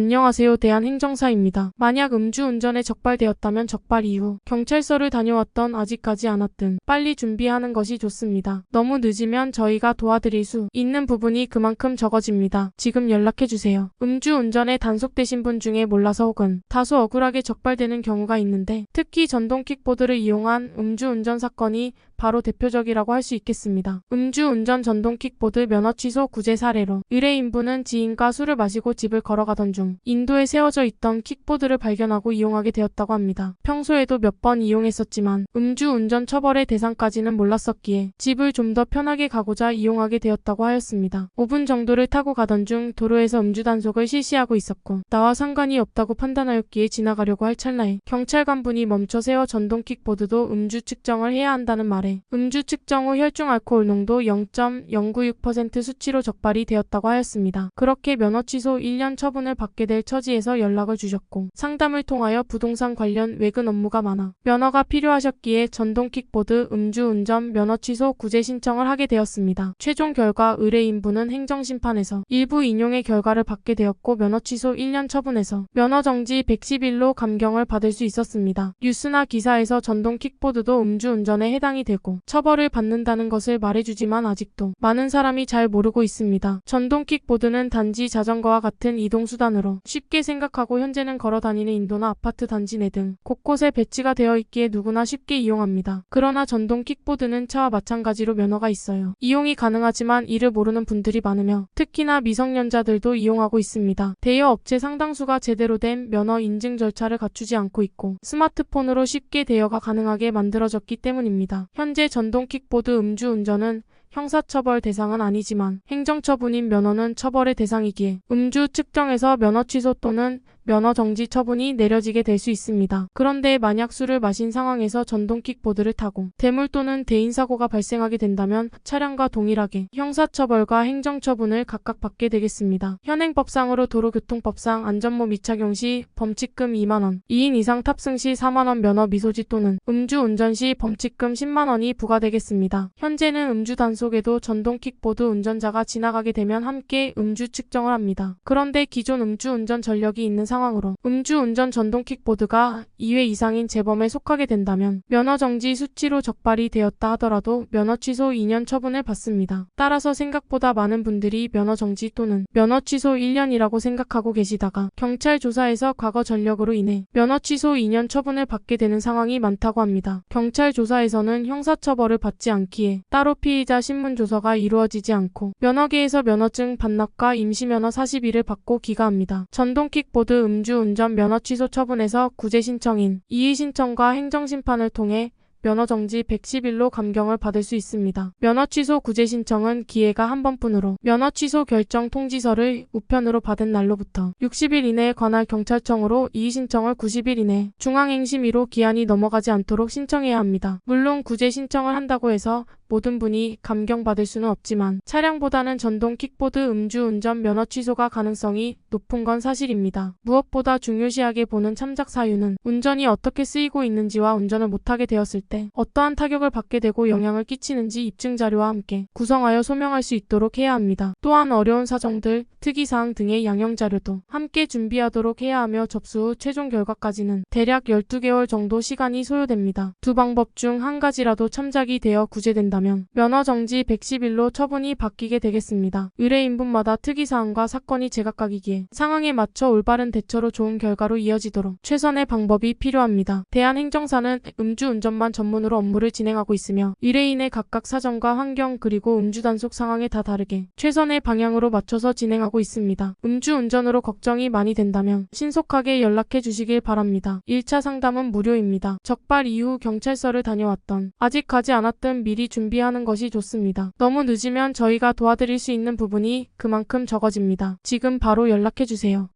안녕하세요. 대한행정사입니다. 만약 음주운전에 적발되었다면 적발 이후 경찰서를 다녀왔던 아직까지 않았든 빨리 준비하는 것이 좋습니다. 너무 늦으면 저희가 도와드릴 수 있는 부분이 그만큼 적어집니다. 지금 연락해주세요. 음주운전에 단속되신 분 중에 몰라서 혹은 다소 억울하게 적발되는 경우가 있는데 특히 전동 킥보드를 이용한 음주운전 사건이 바로 대표적이라고 할 수 있겠습니다. 음주운전 전동 킥보드 면허 취소 구제 사례로 의뢰인분은 지인과 술을 마시고 집을 걸어가던 중 인도에 세워져 있던 킥보드를 발견하고 이용하게 되었다고 합니다. 평소에도 몇 번 이용했었지만 음주운전 처벌의 대상까지는 몰랐었기에 집을 좀 더 편하게 가고자 이용하게 되었다고 하였습니다. 5분 정도를 타고 가던 중 도로에서 음주 단속을 실시하고 있었고 나와 상관이 없다고 판단하였기에 지나가려고 할 찰나에 경찰관분이 멈춰 세워 전동 킥보드도 음주 측정을 해야 한다는 말에 음주 측정 후 혈중 알코올 농도 0.096% 수치로 적발이 되었다고 하였습니다. 그렇게 면허 취소 1년 처분을 받게 될 처지에서 연락을 주셨고 상담을 통하여 부동산 관련 외근 업무가 많아 면허가 필요하셨기에 전동 킥보드 음주운전 면허 취소 구제 신청을 하게 되었습니다. 최종 결과 의뢰인분은 행정심판에서 일부 인용의 결과를 받게 되었고 면허 취소 1년 처분에서 면허 정지 110일로 감경을 받을 수 있었습니다. 뉴스나 기사에서 전동 킥보드도 음주운전에 해당이 되고 처벌을 받는다는 것을 말해주지만 아직도 많은 사람이 잘 모르고 있습니다. 전동 킥보드는 단지 자전거와 같은 이동수단으로 쉽게 생각하고 현재는 걸어다니는 인도나 아파트 단지 내 등 곳곳에 배치가 되어 있기에 누구나 쉽게 이용합니다. 그러나 전동 킥보드는 차와 마찬가지로 면허가 있어요. 이용이 가능하지만 이를 모르는 분들이 많으며 특히나 미성년자들도 이용하고 있습니다. 대여 업체 상당수가 제대로 된 면허 인증 절차를 갖추지 않고 있고 스마트폰으로 쉽게 대여가 가능하게 만들어졌기 때문입니다. 현재 전동 킥보드 음주운전은 형사처벌 대상은 아니지만 행정처분인 면허는 처벌의 대상이기에 음주 측정에서 면허 취소 또는 면허 정지 처분이 내려지게 될 수 있습니다. 그런데 만약 술을 마신 상황에서 전동 킥보드를 타고 대물 또는 대인사고가 발생하게 된다면 차량과 동일하게 형사처벌과 행정처분을 각각 받게 되겠습니다. 현행법상으로 도로교통법상 안전모 미착용 시 범칙금 2만원, 2인 이상 탑승 시 4만원 면허 미소지 또는 음주운전 시 범칙금 10만원이 부과되겠습니다. 현재는 음주 단속에도 전동 킥보드 운전자가 지나가게 되면 함께 음주 측정을 합니다. 그런데 기존 음주운전 전력이 있는 상황으로 음주운전 전동 킥보드가 2회 이상인 재범에 속하게 된다면 면허정지 수치로 적발이 되었다 하더라도 면허 취소 2년 처분을 받습니다. 따라서 생각보다 많은 분들이 면허정지 또는 면허 취소 1년이라고 생각하고 계시다가 경찰 조사에서 과거 전력으로 인해 면허 취소 2년 처분을 받게 되는 상황이 많다고 합니다. 경찰 조사에서는 형사처벌을 받지 않기에 따로 피의자 신문조서가 이루어지지 않고 면허계에서 면허증 반납과 임시면허 40일을 받고 기가합니다. 전동 킥보드 음주운전 면허 취소 처분에서 구제 신청인 이의 신청과 행정심판을 통해 면허 정지 110일로 감경을 받을 수 있습니다. 면허 취소 구제 신청은 기회가 한 번뿐으로 면허 취소 결정 통지서를 우편으로 받은 날로부터 60일 이내에 관할 경찰청으로 이의 신청을 90일 이내 중앙행심위로 기한이 넘어가지 않도록 신청해야 합니다. 물론 구제 신청을 한다고 해서 모든 분이 감경받을 수는 없지만 차량보다는 전동 킥보드 음주운전 면허 취소가 가능성이 높은 건 사실입니다. 무엇보다 중요시하게 보는 참작 사유는 운전이 어떻게 쓰이고 있는지와 운전을 못하게 되었을 때 어떠한 타격을 받게 되고 영향을 끼치는지 입증 자료와 함께 구성하여 소명할 수 있도록 해야 합니다. 또한 어려운 사정들, 특이사항 등의 양형 자료도 함께 준비하도록 해야 하며 접수 후 최종 결과까지는 대략 12개월 정도 시간이 소요됩니다. 두 방법 중 한 가지라도 참작이 되어 구제된다면 면허 정지 110일로 처분이 바뀌게 되겠습니다. 의뢰인분마다 특이사항과 사건이 제각각이기에 상황에 맞춰 올바른 대처로 좋은 결과로 이어지도록 최선의 방법이 필요합니다. 대한행정사는 음주운전만 전문으로 업무를 진행하고 있으며 의뢰인의 각각 사정과 환경 그리고 음주단속 상황에 다 다르게 최선의 방향으로 맞춰서 진행하고 있습니다. 음주운전으로 걱정이 많이 된다면 신속하게 연락해 주시길 바랍니다. 1차 상담은 무료입니다. 적발 이후 경찰서를 다녀왔던 아직 가지 않았던 미리 준비하는 것이 좋습니다. 너무 늦으면 저희가 도와드릴 수 있는 부분이 그만큼 적어집니다. 지금 바로 연락해 주세요.